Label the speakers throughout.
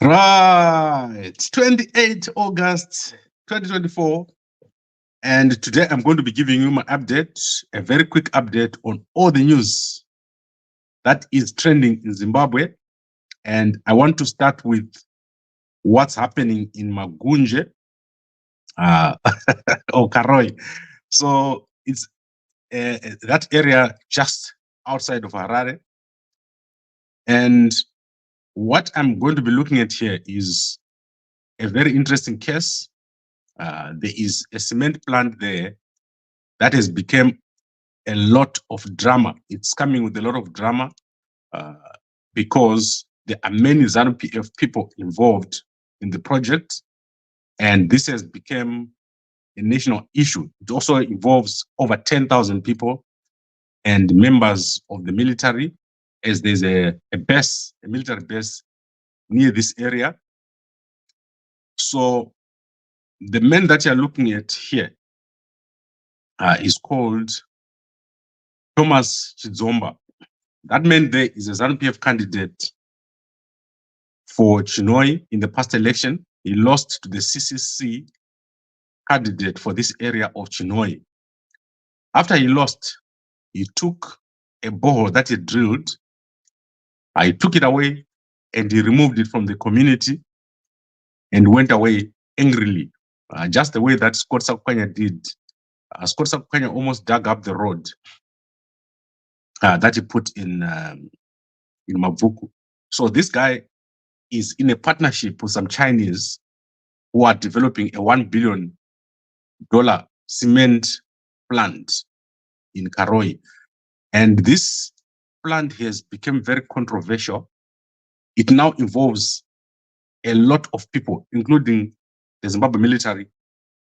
Speaker 1: Right, 28 August 2024, and today I'm going to be giving you my update, a very quick update on all the news that is trending in Zimbabwe. And I want to start with what's happening in Magunje, or Karoi. So it's that area just outside of Harare. And what I'm going to be looking at here is a very interesting case. There is a cement plant there that has become a lot of drama. It's coming with a lot of drama because there are many ZANU-PF people involved in the project, and this has become a national issue. It also involves over 10,000 people and members of the military, as there's a base, a military base near this area. So the man that you're looking at here is called Thomas Chidzomba. That man there is a ZANU-PF candidate for Chinoi in the past election. He lost to the CCC candidate for this area of Chinoi. After he lost, he took a borehole that he drilled. He took it away and he removed it from the community and went away angrily, just the way that Scott Sakukwanya did. Scott Sakukwanya almost dug up the road that he put in Mavuku. So this guy is in a partnership with some Chinese who are developing a $1 billion cement plant in Karoi. And this plant has become very controversial. It now involves a lot of people, including the Zimbabwe military,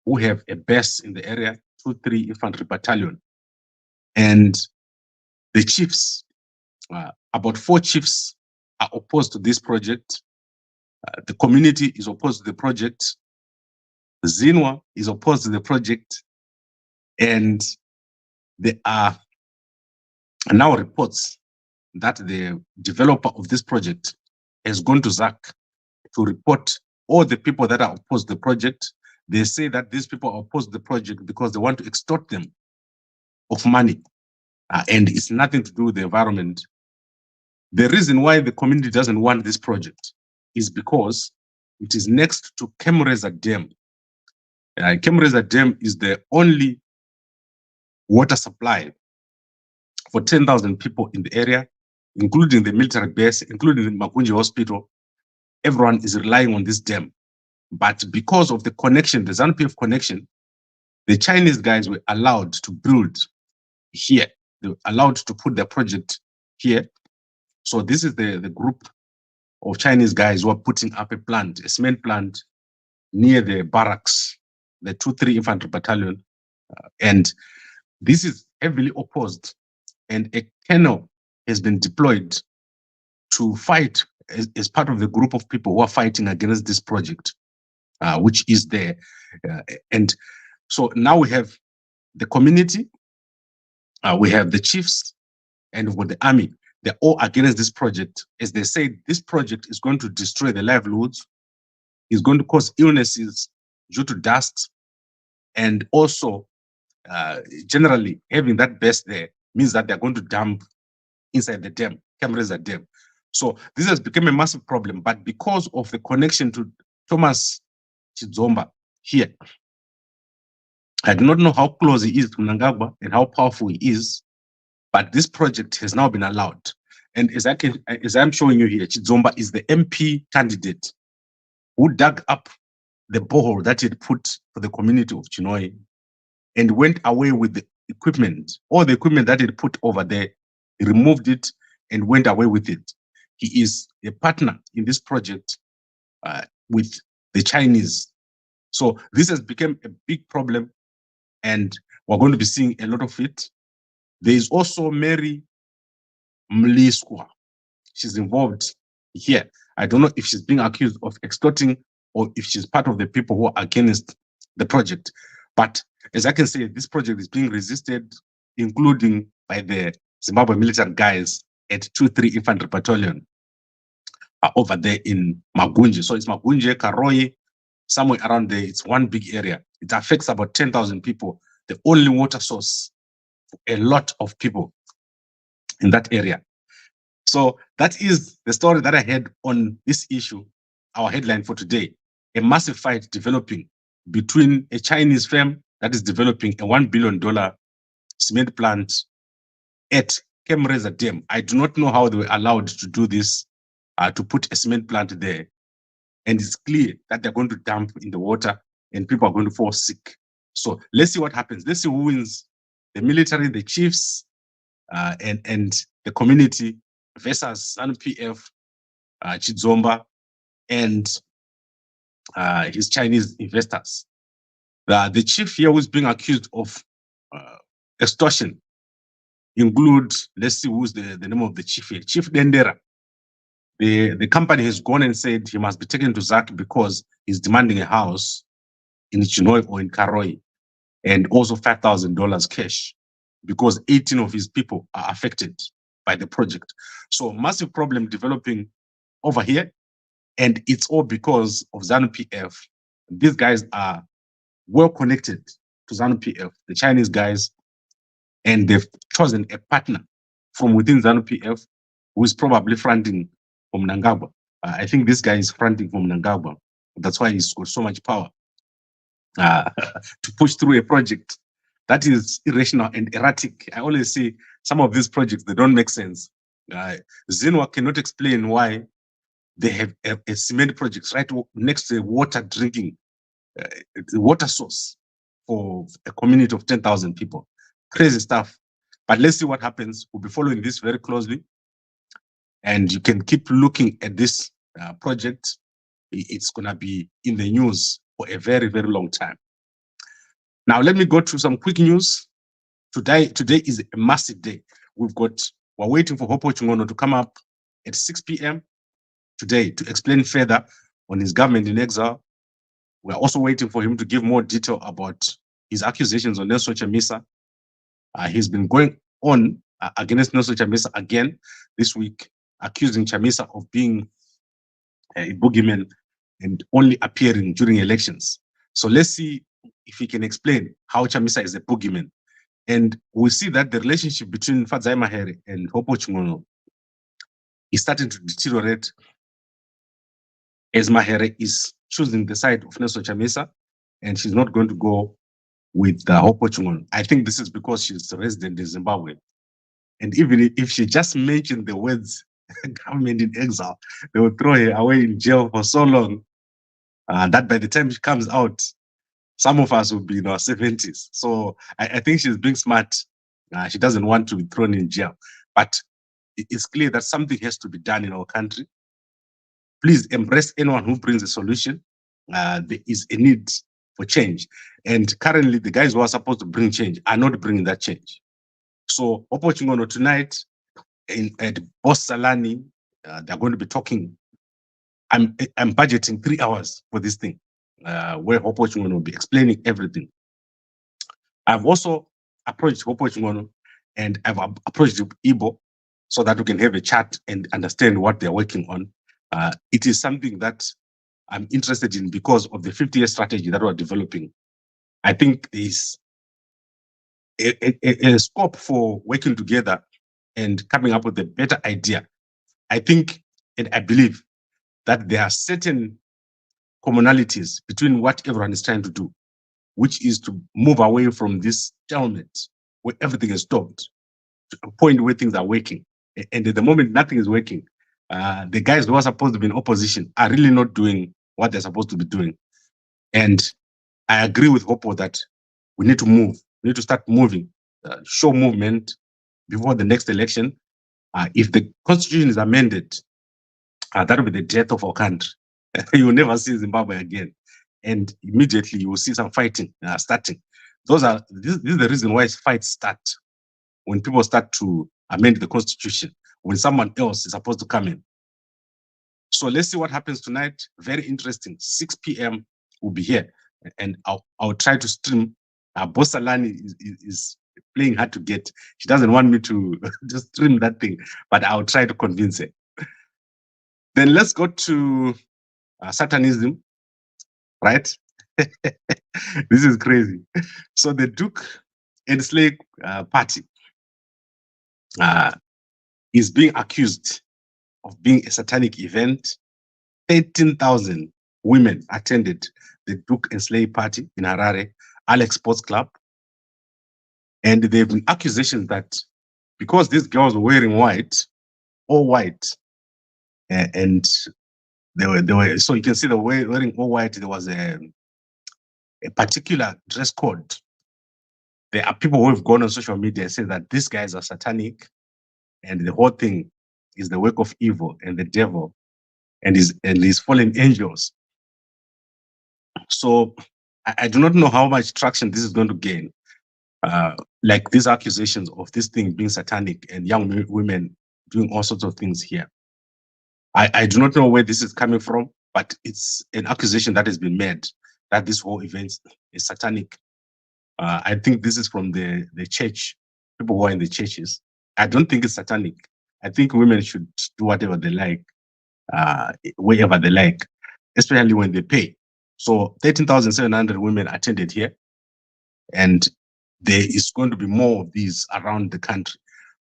Speaker 1: who have a base in the area, 2-3 Infantry Battalion. And the chiefs, about 4 chiefs, are opposed to this project. The community is opposed to the project. ZINWA is opposed to the project. And there are now reports that the developer of this project has gone to ZAC to report all the people that are opposed to the project. They say that these people are opposed to the project because they want to extort them of money. And it's nothing to do with the environment. The reason why the community doesn't want this project is because it is next to Kemureza Dam. Kemureza Dam is the only water supply for 10,000 people in the area, including the military base, including the Magunje Hospital. Everyone is relying on this dam. But because of the connection, the ZANU-PF connection, the Chinese guys were allowed to build here. They were allowed to put their project here. So this is the group of Chinese guys who are putting up a plant, a cement plant near the barracks, the 2-3 Infantry Battalion. And this is heavily opposed. And a colonel has been deployed to fight as part of the group of people who are fighting against this project, which is there. And so now we have the community, we have the chiefs, and with the army. They're all against this project. As they say, this project is going to destroy the livelihoods, is going to cause illnesses due to dust, and also generally having that base there means that they're going to dump inside the dam, Kemureza Dam. So this has become a massive problem, but because of the connection to Thomas Chidzomba here, I do not know how close he is to Mnangagwa and how powerful he is, but this project has now been allowed. And as I'm showing you here, Chidzomba is the MP candidate who dug up the borehole that he had put for the community of Chinoi and went away with the equipment, all the equipment that he had put over there. He removed it and went away with it. He is a partner in this project with the Chinese. So this has become a big problem, and we're going to be seeing a lot of it. There is also Mary Mliswa. She's involved here. I don't know if she's being accused of extorting or if she's part of the people who are against the project. But as I can say, this project is being resisted, including by the Zimbabwe military guys at 2-3 Infantry Battalion. over there in Magunje. So it's Magunje, Karoi, somewhere around there. It's one big area. It affects about 10,000 people. The only water source for a lot of people in that area. So that is the story that I had on this issue, our headline for today. A massive fight developing between a Chinese firm that is developing a $1 billion cement plant at Kemureza Dam. I do not know how they were allowed to do this, to put a cement plant there. And it's clear that they're going to dump in the water and people are going to fall sick. So let's see what happens. Let's see who wins, the military, the chiefs, and the community versus ZANU-PF, Chidzomba, and his Chinese investors. The chief here who's being accused of extortion include, let's see who's the name of the chief here, Chief Dendera. The company has gone and said he must be taken to ZAC because he's demanding a house in Chinoy or in Karoi, and also $5,000 cash because 18 of his people are affected by the project. So massive problem developing over here, and it's all because of ZANU-PF. These guys are well connected to ZANU-PF, the Chinese guys, and they've chosen a partner from within ZANU-PF who is probably fronting from Nangagwa. I think this guy is fronting from Nangagwa. That's why he's got so much power to push through a project that is irrational and erratic. I always say some of these projects, they don't make sense. ZINWA cannot explain why they have a cement project right next to a water drinking, the water source for a community of 10,000 people. Crazy stuff. But let's see what happens. We'll be following this very closely. And you can keep looking at this project. It's going to be in the news for a very, very long time. Now, let me go to some quick news. Today is a massive day. We're waiting for Hopo Chungono to come up at 6 p.m. today to explain further on his government in exile. We're also waiting for him to give more detail about his accusations on Nelson Chamisa. He's been going on against Nelson Chamisa again this week, accusing Chamisa of being a boogeyman and only appearing during elections. So let's see if he can explain how Chamisa is a boogeyman. And we see that the relationship between Fadzai Mahere and Hopo Chungono is starting to deteriorate as Mahere is choosing the side of Nelson Chamisa, and she's not going to go with Hopo Chungono. I think this is because she's a resident in Zimbabwe. And even if she just mentioned the words government in exile, they will throw her away in jail for so long that by the time she comes out, some of us will be in our 70s. So I think she's being smart. She doesn't want to be thrown in jail. But it's clear that something has to be done in our country. Please embrace anyone who brings a solution. There is a need for change. And currently, the guys who are supposed to bring change are not bringing that change. So, Hopo Chungono tonight at Boss Salani, they're going to be talking. I'm budgeting 3 hours for this thing, where Hopo Chungono will be explaining everything. I've also approached Hopo Chungono and I've approached Igbo so that we can have a chat and understand what they're working on. It is something that I'm interested in because of the 50-year strategy that we're developing. I think there's a scope for working together and coming up with a better idea. I think and I believe that there are certain commonalities between what everyone is trying to do, which is to move away from this stalemate where everything is stopped to a point where things are working. And at the moment, nothing is working. The guys who are supposed to be in opposition are really not doing what they're supposed to be doing. And I agree with Hopo that we need to move. We need to start moving, show movement before the next election. If the constitution is amended, that will be the death of our country. You will never see Zimbabwe again. And immediately you will see some fighting starting. This is the reason why fights start. When people start to amend the constitution, when someone else is supposed to come in. So let's see what happens tonight. Very interesting. 6 p.m. we'll be here. And I'll try to stream. Bosalani is playing hard to get. She doesn't want me to just stream that thing, but I'll try to convince her. Then let's go to Satanism, right? This is crazy. So the Duke and Slay party is being accused of being a satanic event. 13,000 women attended the Duke and Slay party in Harare, Alex Sports Club. And there have been accusations that because these girls were wearing white, all white, and they were, so you can see the way wearing all white, there was a particular dress code. There are people who have gone on social media and said that these guys are satanic and the whole thing is the work of evil and the devil and his fallen angels. So I do not know how much traction this is going to gain. Like these accusations of this thing being satanic and young women doing all sorts of things here. I do not know where this is coming from, but it's an accusation that has been made that this whole event is satanic. I think this is from the church, people who are in the churches. I don't think it's satanic. I think women should do whatever they like, wherever they like, especially when they pay. So 13,700 women attended here, and there is going to be more of these around the country.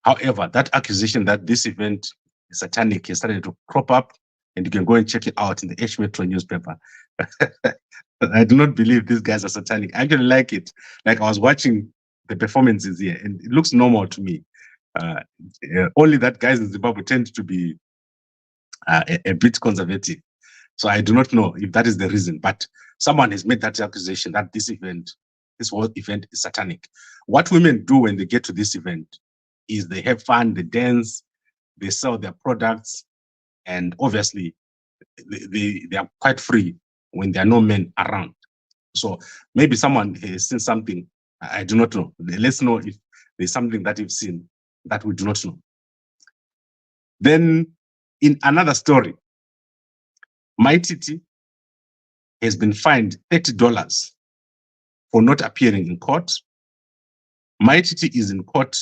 Speaker 1: However, that accusation that this event is satanic has started to crop up, and you can go and check it out in the H Metro newspaper. I do not believe these guys are satanic. I actually like it. Like I was watching the performances here, and it looks normal to me. Only that guys in Zimbabwe tend to be a bit conservative. So I do not know if that is the reason, but someone has made that accusation that this whole event is satanic. What women do when they get to this event is they have fun, they dance, they sell their products, and obviously they are quite free when there are no men around. So maybe someone has seen something, I do not know. Let's know if there's something that you've seen that we do not know. Then in another story, Mai TT has been fined $30 for not appearing in court. Mai TT is in court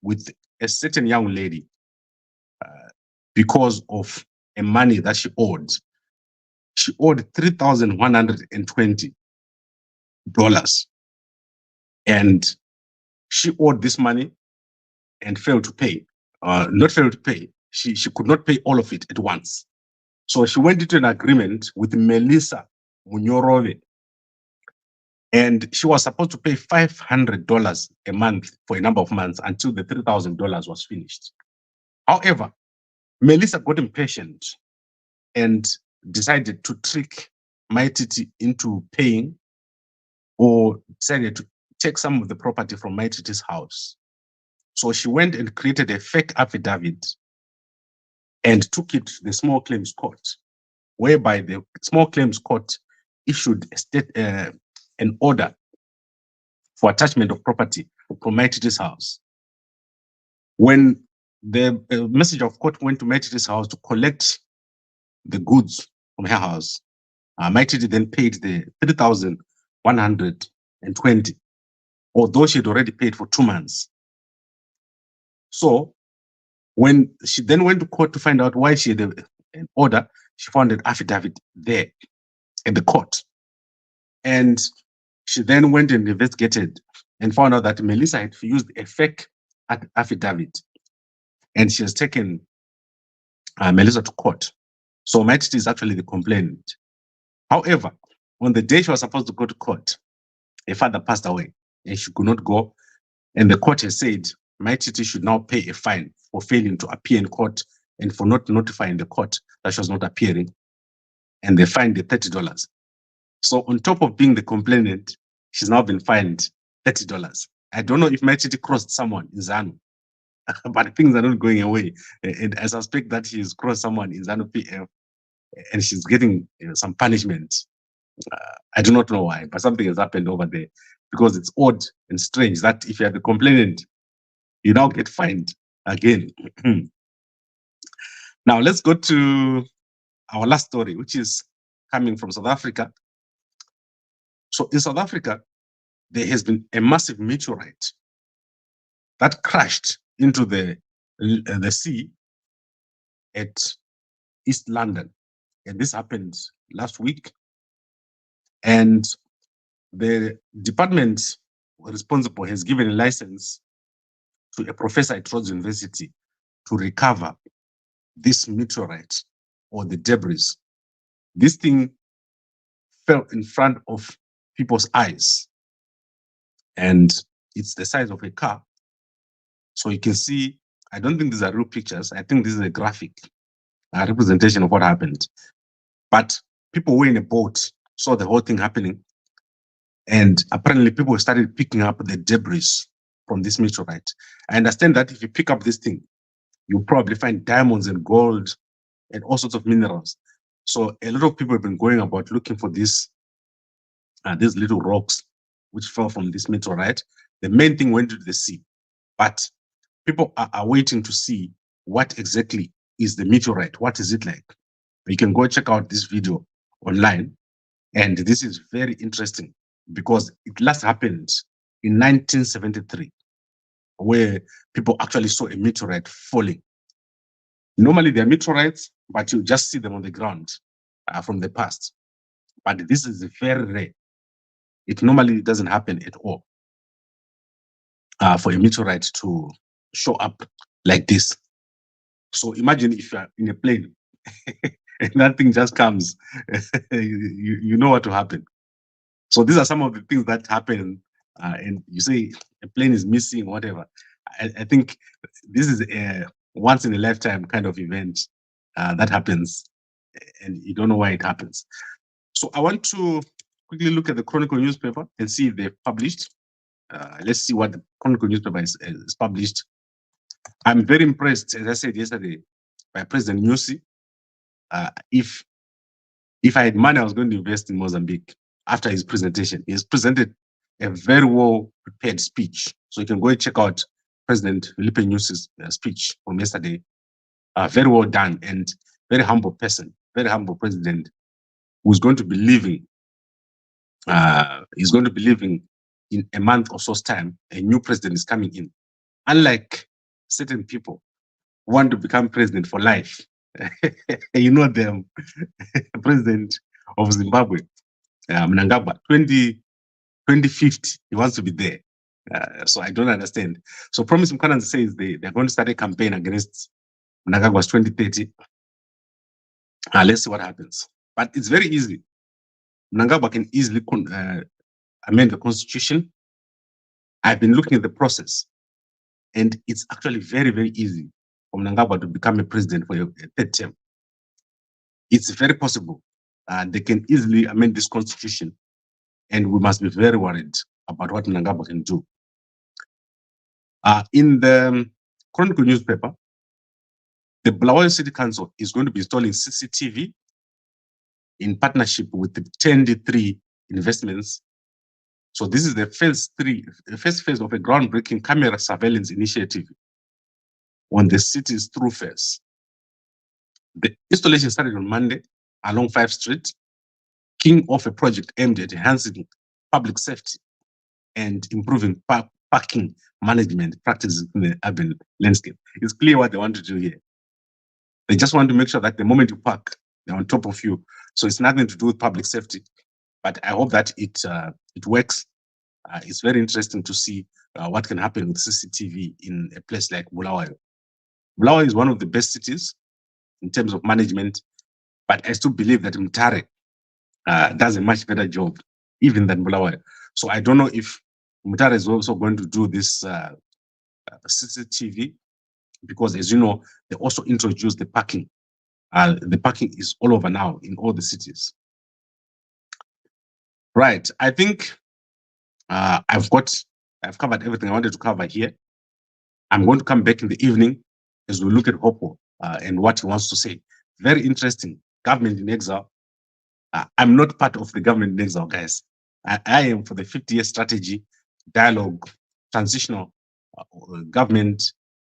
Speaker 1: with a certain young lady because of a money that she owed. She owed $3,120. And she owed this money and failed to pay. Not failed to pay. She could not pay all of it at once. So she went into an agreement with Melissa Munyorove, and she was supposed to pay $500 a month for a number of months until the $3,000 was finished. However, Melissa got impatient and decided to trick Mai TT into paying, or decided to take some of the property from Mai TT's house. So she went and created a fake affidavit and took it to the small claims court, whereby the small claims court issued an order for attachment of property from Mai TT's house. When the message of court went to Mai TT's house to collect the goods from her house, Mai TT then paid the $3,120, although she had already paid for 2 months. So when she then went to court to find out why she had an order, she found an affidavit there at the court. And she then went and investigated and found out that Melissa had used a fake affidavit, and she has taken Melissa to court. So Mai TT is actually the complainant. However, on the day she was supposed to go to court, her father passed away and she could not go. And the court has said Mai TT should now pay a fine for failing to appear in court and for not notifying the court that she was not appearing. And they fined her $30. So on top of being the complainant, she's now been fined $30. I don't know if Mai TT crossed someone in ZANU, but things are not going away. And I suspect that she's crossed someone in ZANU-PF and she's getting some punishment. I do not know why, but something has happened over there, because it's odd and strange that if you're the complainant, you now get fined again. Now let's go to our last story, which is coming from South Africa. So in South Africa, there has been a massive meteorite that crashed into the sea at East London. And this happened last week. And the department responsible has given a license to a professor at Rhodes University to recover this meteorite or the debris. This thing fell in front of people's eyes, and it's the size of a car. So you can see, I don't think these are real pictures. I think this is a graphic representation of what happened. But people were in a boat, saw the whole thing happening, and apparently people started picking up the debris from this meteorite. I understand that if you pick up this thing, you'll probably find diamonds and gold and all sorts of minerals. So a lot of people have been going about looking for these little rocks which fell from this meteorite. The main thing went to the sea, but people are waiting to see what exactly is the meteorite. What is it like? You can go check out this video online. And this is very interesting because it last happened in 1973, where people actually saw a meteorite falling. Normally they're meteorites, but you just see them on the ground from the past. But this is very rare. It normally doesn't happen at all for a meteorite to show up like this. So imagine if you're in a plane and that thing just comes, you know what will happen. So these are some of the things that happen, and you say a plane is missing, whatever. I think this is a once in a lifetime kind of event that happens, and you don't know why it happens. So I want to quickly look at the Chronicle newspaper and see if they've published. Let's see what the Chronicle newspaper is published. I'm very impressed, as I said yesterday, by President Nyusi. If I had money, I was going to invest in Mozambique. After his presentation, he has presented a very well prepared speech. So you can go and check out President Filipe Nyusi's speech from yesterday. Very well done, and very humble person, very humble president who's going to be leaving. He's going to be leaving in a month or so's time. A new president is coming in. Unlike certain people who want to become president for life, you know them, president of Zimbabwe, Mnangagwa, 2050, he wants to be there. So I don't understand. So Promise Mkwananzi says they're going to start a campaign against Mnangagwa's 2030. Let's see what happens. But it's very easy. Mnangagwa can easily amend the constitution. I've been looking at the process, and it's actually very, very easy for Mnangagwa to become a president for a third term. It's very possible. They can easily amend this constitution, and we must be very worried about what Mnangagwa can do. In the Chronicle newspaper, the Bulawayo City Council is going to be installing CCTV in partnership with the 10D3 investments. So this is the first phase of a groundbreaking camera surveillance initiative on the city's thoroughfares. The installation started on Monday along 5th Street, kicking off a project aimed at enhancing public safety and improving parking management practices in the urban landscape. It's clear what they want to do here. They just want to make sure that the moment you park, they're on top of you. So it's nothing to do with public safety. But I hope that it works. It's very interesting to see what can happen with CCTV in a place like Bulawayo. Bulawayo is one of the best cities in terms of management, but I still believe that Mtare does a much better job even than Bulawayo. So I don't know if Mtare is also going to do this CCTV, because as you know, they also introduced the parking. The parking is all over now in all the cities. Right, I think I've covered everything I wanted to cover here. I'm going to come back in the evening as we look at Hopo and what he wants to say. Very interesting. Government in exile. I'm not part of the government in exile, guys. I am for the 50-year strategy, dialogue, transitional government,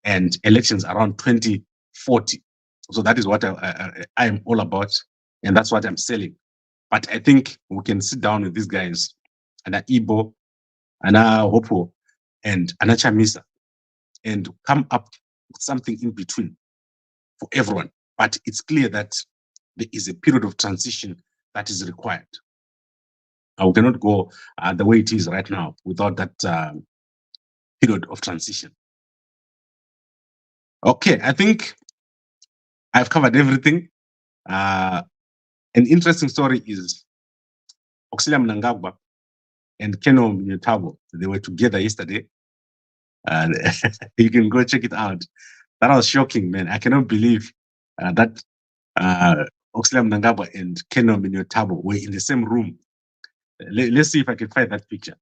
Speaker 1: and elections around 2040. So that is what I am all about, and that's what I'm selling. But I think we can sit down with these guys, Ana Ibo, Ana Hopo, and Ana Chamisa, and come up with something in between for everyone. but it's clear that there is a period of transition that is required. We cannot go the way it is right now without that period of transition. Okay, I think I've covered everything. An interesting story is Auxilia Mnangagwa and Keno Mnyotabo. They were together yesterday. You can go check it out. That was shocking, man. I cannot believe that Auxilia Mnangagwa and Keno Mnyotabo were in the same room. Let's see if I can find that picture.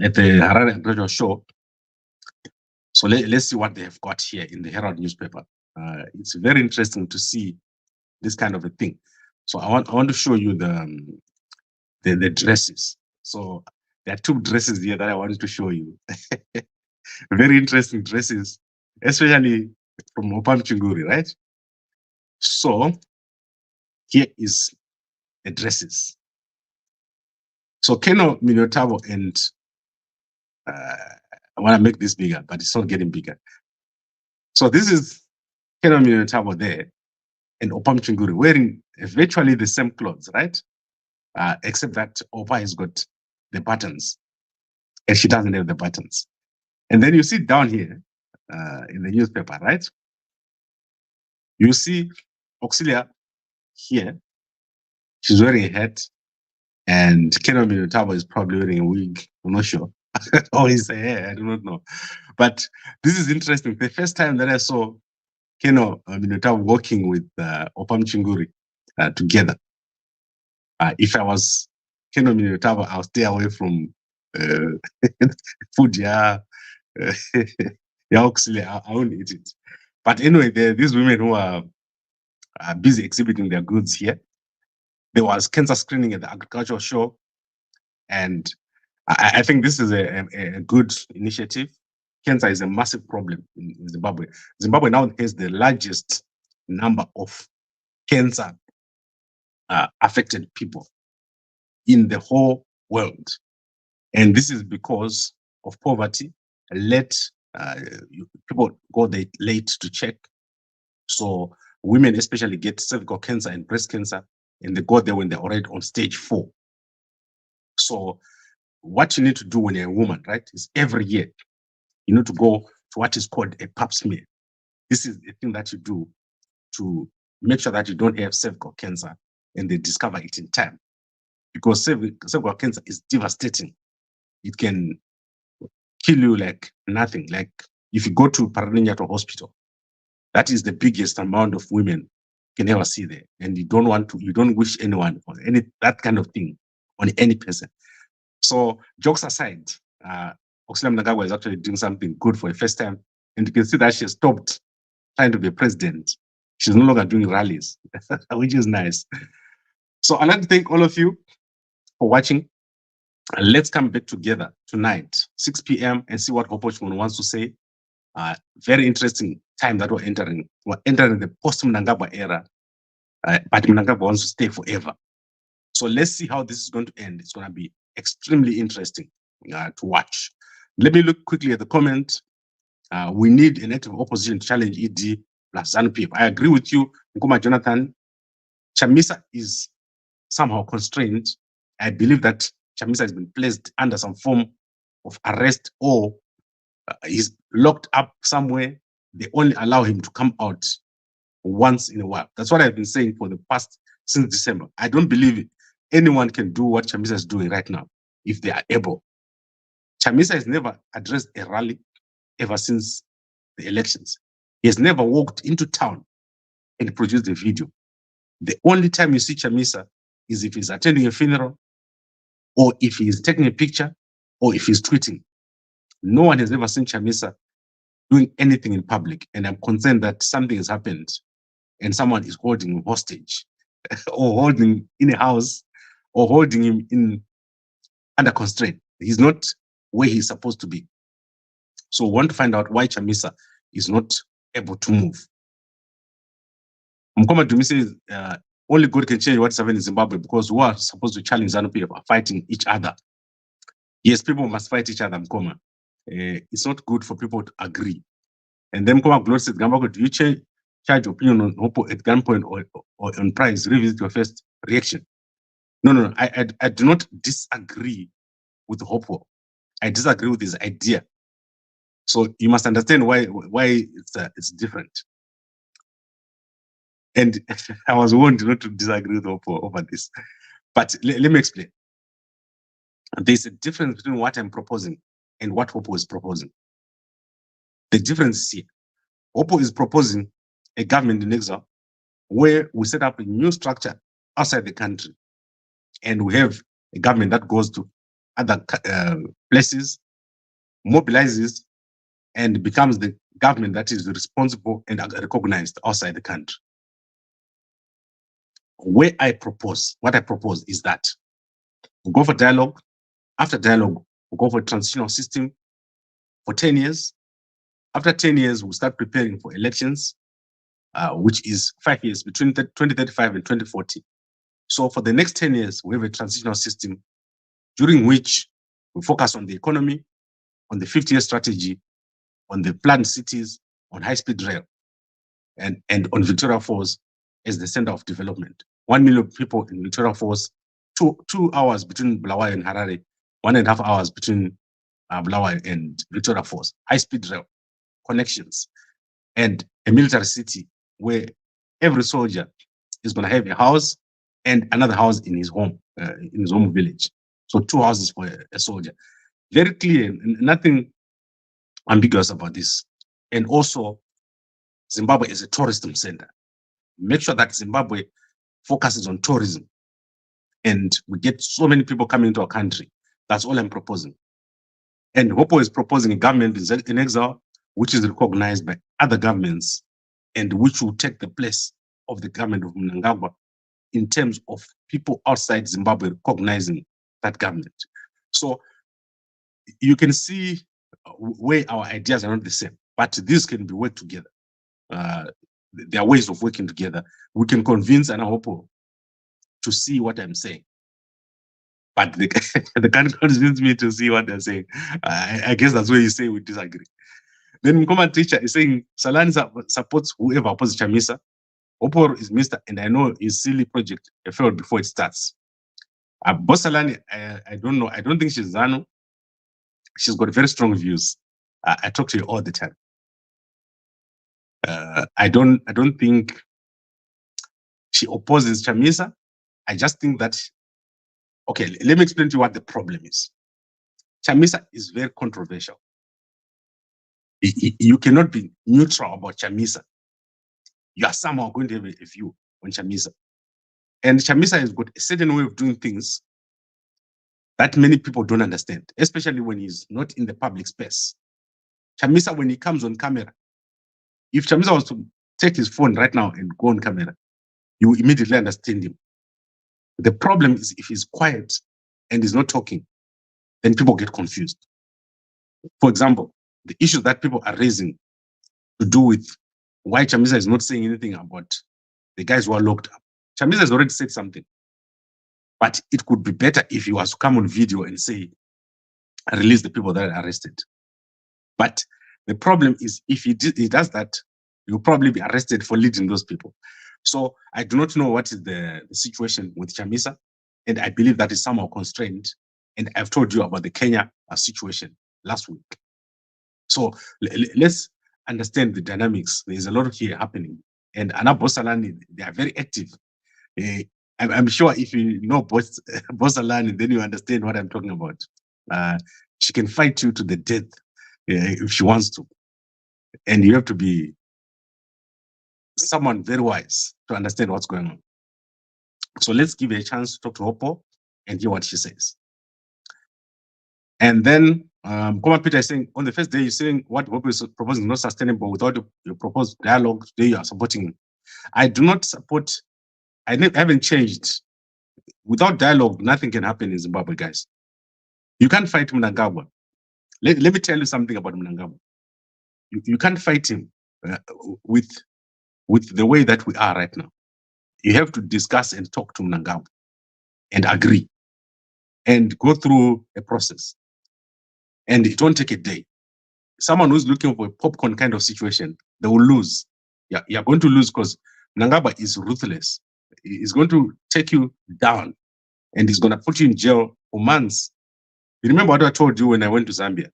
Speaker 1: At the Harare Agricultural Show. So let's see what they have got here in the Herald newspaper. It's very interesting to see this kind of a thing. So I want to show you the dresses. So there are two dresses here that I wanted to show you. Very interesting dresses, especially from Opam Chinguri, right? So here is the dresses. So Keno Mnyotabo and I want to make this bigger, but it's not getting bigger. So this is Keno Mnyotabo there and Opam Chinguri wearing virtually the same clothes, right? Except that Opa has got the buttons and she doesn't have the buttons. And then you see down here in the newspaper, right? You see Auxilia here. She's wearing a hat and Keno Mnyotabo is probably wearing a wig. I'm not sure. Or his hair, I do not know. But this is interesting. The first time that I saw Keno Mnyotabo working with Opam Chinguri together. If I was Keno Mnyotabo, I'll stay away from food, yeah. Auxilia, I won't eat it. But anyway, there are these women who are busy exhibiting their goods here. There was cancer screening at the agricultural show, and I think this is a good initiative. Cancer is a massive problem in Zimbabwe. Zimbabwe now has the largest number of cancer affected people in the whole world. And this is because of poverty. People go there late to check. So women especially get cervical cancer and breast cancer, and they go there when they're already on stage 4. So what you need to do when you're a woman, right, is every year you need to go to what is called a pap smear. This is the thing that you do to make sure that you don't have cervical cancer and they discover it in time. Because cervical cancer is devastating. It can kill you like nothing. Like if you go to Paraninyato Hospital, that is the biggest amount of women you can ever see there. And you don't wish anyone or that kind of thing on any person. So jokes aside, Auxilia Mnangagwa is actually doing something good for the first time. And you can see that she has stopped trying to be president. She's no longer doing rallies, which is nice. So I'd like to thank all of you for watching. Let's come back together tonight, 6 p.m. and see what Hopochman wants to say. Very interesting time that we're entering. We're entering the post-Mnangagwa era, but Mnangagwa wants to stay forever. So let's see how this is going to end. It's going to be extremely interesting to watch. Let me look quickly at the comment. We need an active opposition to challenge ED plus ZANU-PF. I agree with you, Nkuma Jonathan. Chamisa is somehow constrained. I believe that Chamisa has been placed under some form of arrest or he's locked up somewhere. They only allow him to come out once in a while. That's what I've been saying for the past, since December. I don't believe anyone can do what Chamisa is doing right now if they are able. Chamisa has never addressed a rally ever since the elections. He has never walked into town and produced a video. The only time you see Chamisa is if he's attending a funeral, or if he's taking a picture, or if he's tweeting. No one has ever seen Chamisa doing anything in public, and I'm concerned that something has happened and someone is holding him hostage or holding him in a house or holding him in under constraint. He's not where he's supposed to be. So we want to find out why Chamisa is not able to move. Mkoma Dumi says, only God can change what's happening in Zimbabwe because who are supposed to challenge ZANU-PF are fighting each other. Yes, people must fight each other, Mkoma. It's not good for people to agree. And then Mkoma Glory says, Gambakwe, charge opinion on Hopo at gunpoint or on price, revisit your first reaction. No. I do not disagree with Hopo. I disagree with his idea. So you must understand why it's different. And I was warned not to disagree with Hopo over this. But let me explain. There's a difference between what I'm proposing and what Hopo is proposing. The difference is here. Hopo is proposing a government in exile where we set up a new structure outside the country. And we have a government that goes to other places, mobilizes, and becomes the government that is responsible and recognized outside the country. What I propose is that we go for dialogue. After dialogue, we go for a transitional system for 10 years. After 10 years, we start preparing for elections, which is 5 years, between 2035 and 2040. So for the next 10 years, we have a transitional system during which we focus on the economy, on the 50-year strategy, on the planned cities, on high-speed rail, and on Victoria Falls as the center of development. 1 million people in Victoria Falls, 2 hours between Bulawayo and Harare, 1.5 hours between Bulawayo and Victoria Falls, high-speed rail connections, and a military city where every soldier is going to have a house and another house in his home village. So 2 houses for a soldier. Very clear, nothing ambiguous about this. And also, Zimbabwe is a tourism center. Make sure that Zimbabwe focuses on tourism and we get so many people coming into our country. That's all I'm proposing. And Hopo is proposing a government in exile, which is recognized by other governments and which will take the place of the government of Mnangagwa in terms of people outside Zimbabwe recognizing that government. So you can see where our ideas are not the same, but these can be worked together. There are ways of working together. We can convince Hopo to see what I'm saying, but they can't convince me to see what they're saying. I guess that's where you say we disagree. Then Mkoma teacher is saying Salani supports whoever opposes Chamisa. Hopo is Mr. And I know his silly project failed before it starts. Boss Salani, I don't know. I don't think she's ZANU. She's got very strong views. I talk to her all the time. I don't think she opposes Chamisa. I just think that, okay, let me explain to you what the problem is. Chamisa is very controversial. You cannot be neutral about Chamisa. You are somehow going to have a view on Chamisa. And Chamisa has got a certain way of doing things that many people don't understand, especially when he's not in the public space. Chamisa, when he comes on camera, if Chamisa was to take his phone right now and go on camera, you immediately understand him. The problem is if he's quiet and he's not talking, then people get confused. For example, the issues that people are raising to do with why Chamisa is not saying anything about the guys who are locked up. Chamisa has already said something, but it could be better if he was to come on video and say, release the people that are arrested. But the problem is if he does that, he'll probably be arrested for leading those people. So I do not know what is the situation with Chamisa, and I believe that is somehow constrained. And I've told you about the Kenya situation last week. So let's understand the dynamics. There's a lot here happening. And Bosalani, they are very active. I'm sure if you know Bosalani, then you understand what I'm talking about. She can fight you to the death if she wants to. And you have to be someone very wise to understand what's going on. So let's give her a chance to talk to Hopo and hear what she says. And then Koma Peter is saying, on the first day, you're saying what Hopo is proposing is not sustainable without your proposed dialogue. Today you are supporting. I do not support, I haven't changed. Without dialogue, nothing can happen in Zimbabwe, guys. You can't fight Mnangagwa. Let me tell you something about Mnangagwa. You can't fight him with the way that we are right now. You have to discuss and talk to Mnangagwa and agree and go through a process. And it won't take a day. Someone who's looking for a popcorn kind of situation, they will lose. you're going to lose because Mnangagwa is ruthless. He's going to take you down and he's going to put you in jail for months. You remember what I told you when I went to Zambia?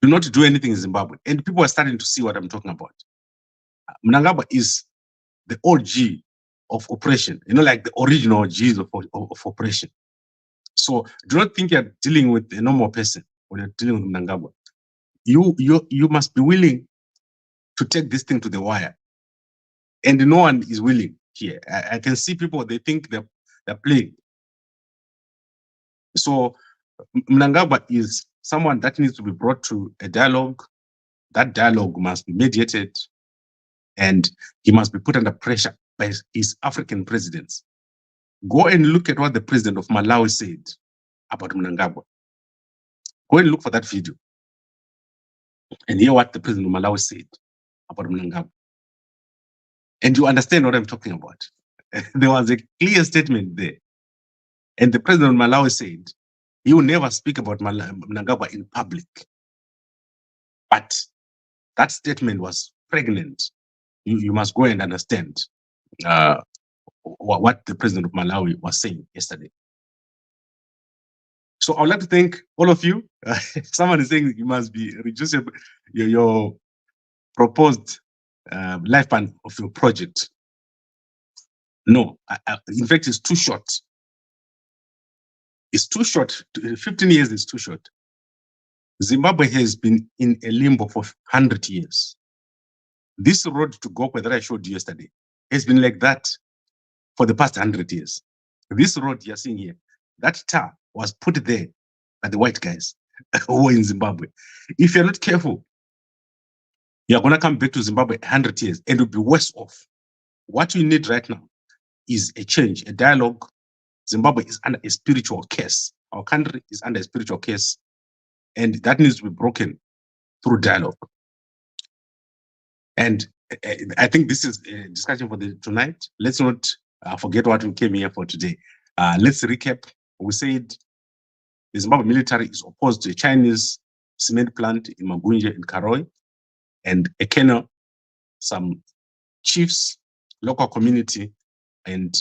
Speaker 1: Do not do anything in Zimbabwe. And people are starting to see what I'm talking about. Mnangagwa is the OG of oppression, like the original G's of oppression. So do not think you're dealing with a normal person when you're dealing with Mnangagwa. You must be willing to take this thing to the wire. And no one is willing here. I can see people, they think they're playing. So Mnangagwa is someone that needs to be brought to a dialogue. That dialogue must be mediated and he must be put under pressure by his African presidents. Go and look at what the president of Malawi said about Mnangagwa. Go and look for that video and hear what the president of Malawi said about Mnangagwa. And you understand what I'm talking about. There was a clear statement there. And the president of Malawi said, he will never speak about Mnangagwa in public. But that statement was pregnant. You must go and understand what the president of Malawi was saying yesterday. So I would like to thank all of you. Someone is saying you must be reducing your proposed lifespan of your project. No, in fact, it's too short. It's too short. 15 years is too short. Zimbabwe has been in a limbo for 100 years. This road to Gokwe that I showed you yesterday has been like that for the past 100 years. This road you're seeing here, that tar was put there by the white guys who were in Zimbabwe. If you're not careful, you're going to come back to Zimbabwe 100 years and you'll be worse off. What you need right now is a change, a dialogue. Zimbabwe is under a spiritual curse. Our country is under a spiritual curse, and that needs to be broken through dialogue. And I think this is a discussion for tonight. Let's not forget what we came here for today. Let's recap. We said the Zimbabwe military is opposed to a Chinese cement plant in Magunje in Karoi, and a kernel, some chiefs, local community, and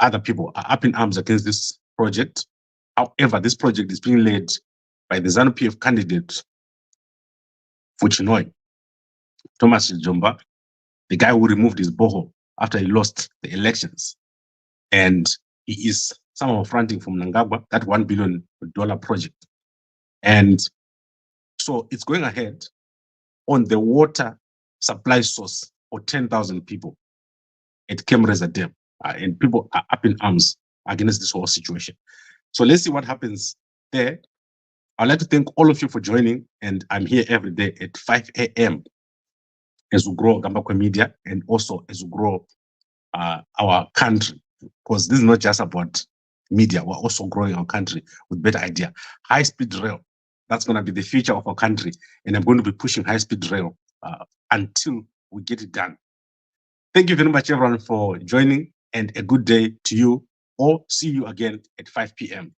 Speaker 1: other people are up in arms against this project. However, this project is being led by the ZANU-PF candidate for Chinhoyi, Thomas Jomba, the guy who removed his borehole after he lost the elections. And he is somehow fronting from Mnangagwa, that $1 billion project. And so it's going ahead on the water supply source for 10,000 people at Kemureza Dam. And people are up in arms against this whole situation. So let's see what happens there. I'd like to thank all of you for joining, and I'm here every day at 5 a.m. as we grow Gambakwe Media and also as we grow our country, because this is not just about media, we're also growing our country with better idea. High-speed rail, that's going to be the future of our country, and I'm going to be pushing high-speed rail until we get it done. Thank you very much, everyone, for joining, and a good day to you. Or see you again at 5 p.m.